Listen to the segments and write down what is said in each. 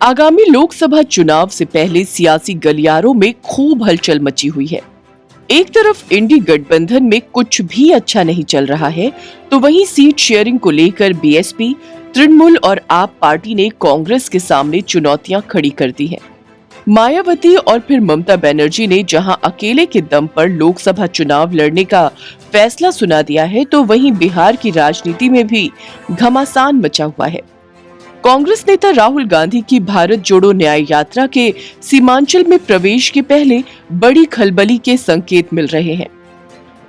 आगामी लोकसभा चुनाव से पहले सियासी गलियारों में खूब हलचल मची हुई है। एक तरफ इंडी गठबंधन में कुछ भी अच्छा नहीं चल रहा है, तो वहीं सीट शेयरिंग को लेकर बीएसपी, तृणमूल और आप पार्टी ने कांग्रेस के सामने चुनौतियां खड़ी कर दी हैं। मायावती और फिर ममता बनर्जी ने जहां अकेले के दम पर लोकसभा चुनाव लड़ने का फैसला सुना दिया है, तो वहीं बिहार की राजनीति में भी घमासान मचा हुआ है। कांग्रेस नेता राहुल गांधी की भारत जोड़ो न्याय यात्रा के सीमांचल में प्रवेश के पहले बड़ी खलबली के संकेत मिल रहे हैं।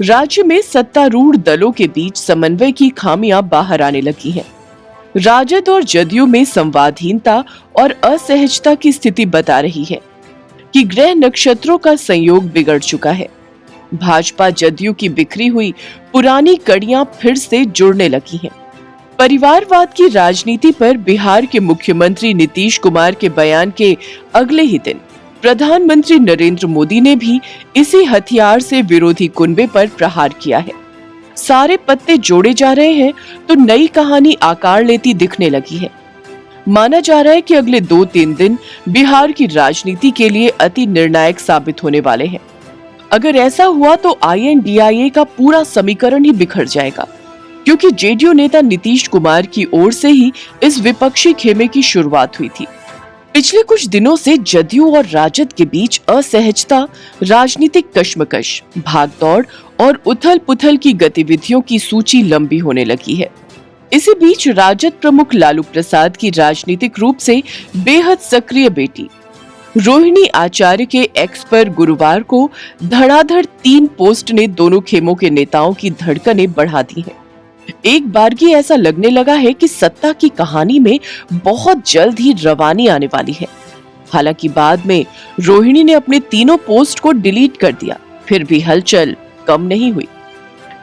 राज्य में सत्तारूढ़ दलों के बीच समन्वय की खामियां बाहर आने लगी हैं। राजद और जदयू में संवादहीनता और असहजता की स्थिति बता रही है कि ग्रह नक्षत्रों का संयोग बिगड़ चुका है। भाजपा जदयू की बिखरी हुई पुरानी कड़ियां फिर से जुड़ने लगी हैं। परिवारवाद की राजनीति पर बिहार के मुख्यमंत्री नीतीश कुमार के बयान के अगले ही दिन प्रधानमंत्री नरेंद्र मोदी ने भी इसी हथियार से विरोधी कुनबे पर प्रहार किया है। सारे पत्ते जोड़े जा रहे हैं तो नई कहानी आकार लेती दिखने लगी है। माना जा रहा है कि अगले 2-3 दिन बिहार की राजनीति के लिए अति निर्णायक साबित होने वाले हैं। अगर ऐसा हुआ तो INDIA का पूरा समीकरण ही बिखर जाएगा, क्योंकि जेडीयू नेता नीतीश कुमार की ओर से ही इस विपक्षी खेमे की शुरुआत हुई थी। पिछले कुछ दिनों से जदयू और राजद के बीच असहजता, राजनीतिक कश्मकश, भागदौड़ और उथल-पुथल की गतिविधियों की सूची लंबी होने लगी है। इसी बीच राजद प्रमुख लालू प्रसाद की राजनीतिक रूप से बेहद सक्रिय बेटी रोहिणी आचार्य के एक्स पर गुरुवार को धड़ाधड़ 3 पोस्ट ने दोनों खेमों के नेताओं की धड़कनें बढ़ा दी हैं। एक बारगी ऐसा लगने लगा है कि सत्ता की कहानी में बहुत जल्द ही रवानी आने वाली है। हालांकि बाद में रोहिणी ने अपने तीनों पोस्ट को डिलीट कर दिया, फिर भी हलचल कम नहीं हुई।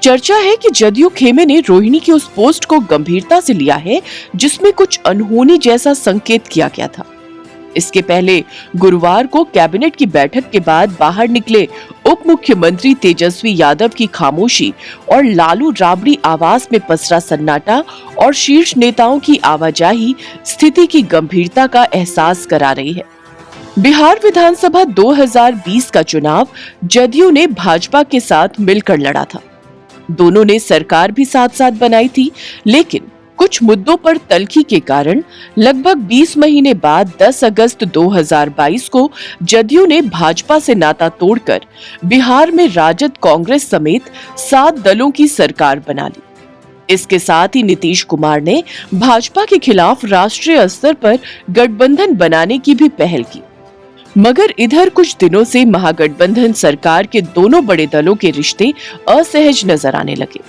चर्चा है कि जदयू खेमे ने रोहिणी की उस पोस्ट को गंभीरता से लिया है जिसमें कुछ अनहोनी जैसा संकेत किया गया था। इसके पहले गुरुवार को कैबिनेट की बैठक के बाद बाहर निकले उप मुख्यमंत्री तेजस्वी यादव की खामोशी और लालू राबड़ी आवास में पसरा सन्नाटा और शीर्ष नेताओं की आवाजाही स्थिति की गंभीरता का एहसास करा रही है। बिहार विधानसभा 2020 का चुनाव जदयू ने भाजपा के साथ मिलकर लड़ा था। दोनों ने सरकार भी साथ साथ बनाई थी, लेकिन कुछ मुद्दों पर तल्खी के कारण लगभग 20 महीने बाद 10 अगस्त 2022 को जदयू ने भाजपा से नाता तोड़कर बिहार में राजद, कांग्रेस समेत 7 दलों की सरकार बना ली। इसके साथ ही नीतीश कुमार ने भाजपा के खिलाफ राष्ट्रीय स्तर पर गठबंधन बनाने की भी पहल की। मगर इधर कुछ दिनों से महागठबंधन सरकार के दोनों बड़े दलों के रिश्ते असहज नजर आने लगे।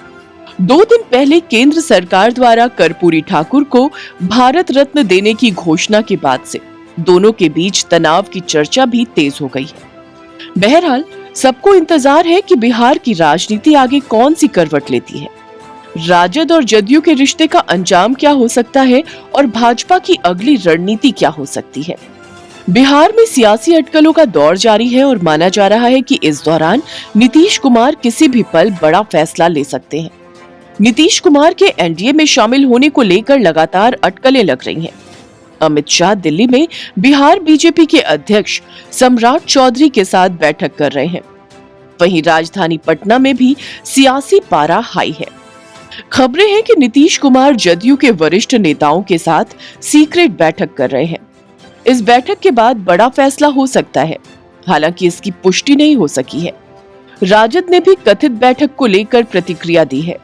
2 दिन पहले केंद्र सरकार द्वारा कर्पूरी ठाकुर को भारत रत्न देने की घोषणा के बाद से दोनों के बीच तनाव की चर्चा भी तेज हो गई है। बहरहाल सबको इंतजार है कि बिहार की राजनीति आगे कौन सी करवट लेती है। राजद और जदयू के रिश्ते का अंजाम क्या हो सकता है और भाजपा की अगली रणनीति क्या हो सकती है। बिहार में सियासी अटकलों का दौर जारी है और माना जा रहा है कि इस दौरान नीतीश कुमार किसी भी पल बड़ा फैसला ले सकते हैं। नीतीश कुमार के एनडीए में शामिल होने को लेकर लगातार अटकलें लग रही हैं। अमित शाह दिल्ली में बिहार बीजेपी के अध्यक्ष सम्राट चौधरी के साथ बैठक कर रहे हैं। वहीं राजधानी पटना में भी सियासी पारा हाई है। खबरें हैं कि नीतीश कुमार जदयू के वरिष्ठ नेताओं के साथ सीक्रेट बैठक कर रहे हैं। इस बैठक के बाद बड़ा फैसला हो सकता है, हालांकि इसकी पुष्टि नहीं हो सकी है। राजद ने भी कथित बैठक को लेकर प्रतिक्रिया दी है।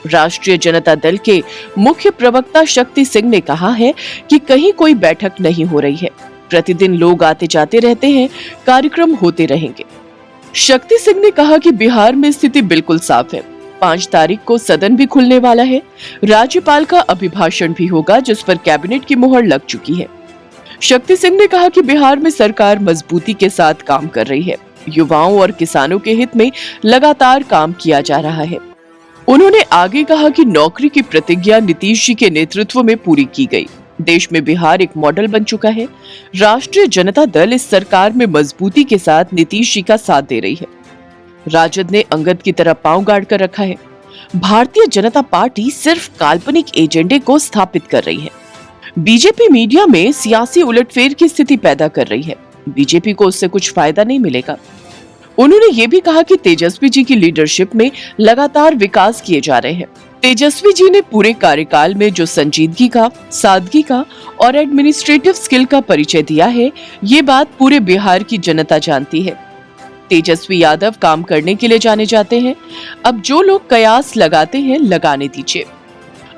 राष्ट्रीय जनता दल के मुख्य प्रवक्ता शक्ति सिंह ने कहा है कि कहीं कोई बैठक नहीं हो रही है। प्रतिदिन लोग आते जाते रहते हैं, कार्यक्रम होते रहेंगे। शक्ति सिंह ने कहा कि बिहार में स्थिति बिल्कुल साफ है। 5 तारीख को सदन भी खुलने वाला है। राज्यपाल का अभिभाषण भी होगा, जिस पर कैबिनेट की मुहर लग चुकी है। शक्ति सिंह ने कहा कि बिहार में सरकार मजबूती के साथ काम कर रही है। युवाओं और किसानों के हित में लगातार काम किया जा रहा है। उन्होंने आगे कहा कि नौकरी की प्रतिज्ञा नीतीश जी के नेतृत्व में पूरी की गई। देश में बिहार एक मॉडल बन चुका है। राष्ट्रीय जनता दल इस सरकार में मजबूती के साथ नीतीश जी का साथ दे रही है। राजद ने अंगद की तरह पांव गाड़ कर रखा है। भारतीय जनता पार्टी सिर्फ काल्पनिक एजेंडे को स्थापित कर रही है। बीजेपी मीडिया में सियासी उलटफेर की स्थिति पैदा कर रही है। बीजेपी को उससे कुछ फायदा नहीं मिलेगा। उन्होंने ये भी कहा कि तेजस्वी जी की लीडरशिप में लगातार विकास किए जा रहे हैं। तेजस्वी जी ने पूरे कार्यकाल में जो संजीदगी का, सादगी का और एडमिनिस्ट्रेटिव स्किल का परिचय दिया है, ये बात पूरे बिहार की जनता जानती है। तेजस्वी यादव काम करने के लिए जाने जाते हैं। अब जो लोग कयास लगाते हैं, लगाने दीजिए।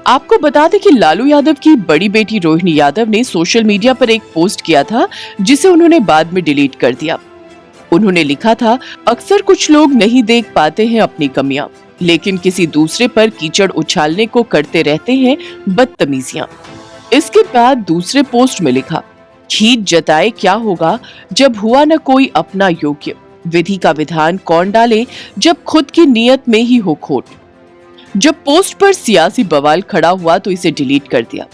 आपको बता दें कि लालू यादव की बड़ी बेटी रोहिणी यादव ने सोशल मीडिया पर एक पोस्ट किया था, जिसे उन्होंने बाद में डिलीट कर दिया। उन्होंने लिखा था, अक्सर कुछ लोग नहीं देख पाते हैं अपनी कमियां, लेकिन किसी दूसरे पर कीचड़ उछालने को करते रहते हैं बदतमीजियां। इसके बाद दूसरे पोस्ट में लिखा, खींच जताए क्या होगा जब हुआ न कोई अपना योग्य, विधि का विधान कौन डाले जब खुद की नियत में ही हो खोट। जब पोस्ट पर सियासी बवाल खड़ा हुआ तो इसे डिलीट कर दिया।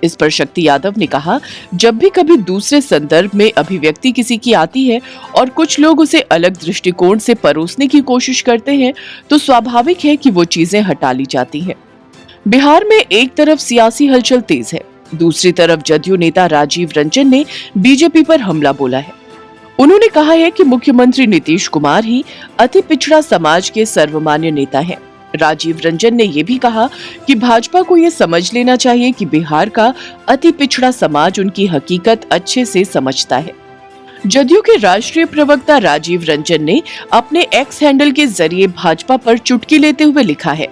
इस पर शक्ति यादव ने कहा, जब भी कभी दूसरे संदर्भ में अभिव्यक्ति किसी की आती है और कुछ लोग उसे अलग दृष्टिकोण से परोसने की कोशिश करते हैं, तो स्वाभाविक है कि वो चीजें हटा ली जाती हैं। बिहार में एक तरफ सियासी हलचल तेज है, दूसरी तरफ जदयू नेता राजीव रंजन ने बीजेपी पर हमला बोला है। उन्होंने कहा है कि मुख्यमंत्री नीतीश कुमार ही अति पिछड़ा समाज के सर्वमान्य नेता हैं। राजीव रंजन ने यह भी कहा कि भाजपा को यह समझ लेना चाहिए कि बिहार का अति पिछड़ा समाज उनकी हकीकत अच्छे से समझता है। जदयू के राष्ट्रीय प्रवक्ता राजीव रंजन ने अपने एक्स हैंडल के जरिए भाजपा पर चुटकी लेते हुए लिखा है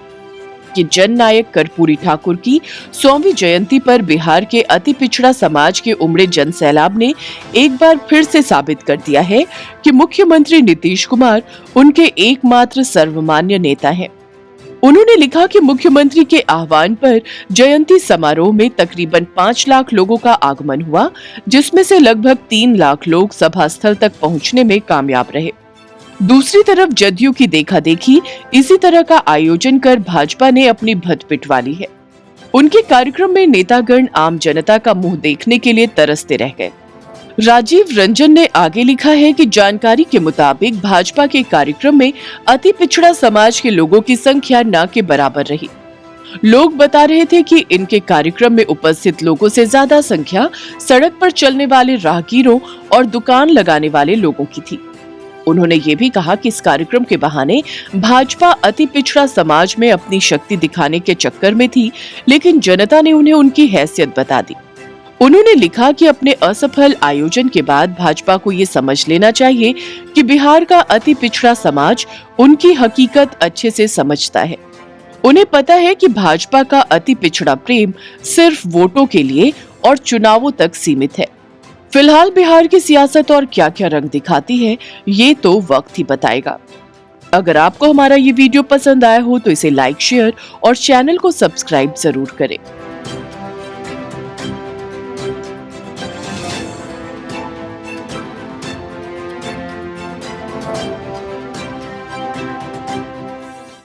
कि जननायक कर्पूरी ठाकुर की 100वीं जयंती पर बिहार के अति पिछड़ा समाज के उमड़े जन सैलाब ने एक बार फिर से साबित कर दिया है कि मुख्यमंत्री नीतीश कुमार उनके एकमात्र सर्वमान्य नेता हैं। उन्होंने लिखा कि मुख्यमंत्री के आह्वान पर जयंती समारोह में तकरीबन 5 लाख लोगों का आगमन हुआ, जिसमें से लगभग 3 लाख लोग सभा स्थल तक पहुंचने में कामयाब रहे। दूसरी तरफ जदयू की देखा देखी इसी तरह का आयोजन कर भाजपा ने अपनी भद्द पिटवा ली है। उनके कार्यक्रम में नेतागण आम जनता का मुंह देखने के लिए तरसते रह गए। राजीव रंजन ने आगे लिखा है कि जानकारी के मुताबिक भाजपा के कार्यक्रम में अति पिछड़ा समाज के लोगों की संख्या न के बराबर रही। लोग बता रहे थे कि इनके कार्यक्रम में उपस्थित लोगों से ज्यादा संख्या सड़क पर चलने वाले राहगीरों और दुकान लगाने वाले लोगों की थी। उन्होंने ये भी कहा कि इस कार्यक्रम के बहाने भाजपा अति पिछड़ा समाज में अपनी शक्ति दिखाने के चक्कर में थी, लेकिन जनता ने उन्हें उनकी हैसियत बता दी। उन्होंने लिखा कि अपने असफल आयोजन के बाद भाजपा को ये समझ लेना चाहिए कि बिहार का अति पिछड़ा समाज उनकी हकीकत अच्छे से समझता है। उन्हें पता है कि भाजपा का अति पिछड़ा प्रेम सिर्फ वोटों के लिए और चुनावों तक सीमित है। फिलहाल बिहार की सियासत और क्या क्या रंग दिखाती है, ये तो वक्त ही बताएगा। अगर आपको हमारा ये वीडियो पसंद आया हो तो इसे लाइक, शेयर और चैनल को सब्सक्राइब जरूर करें।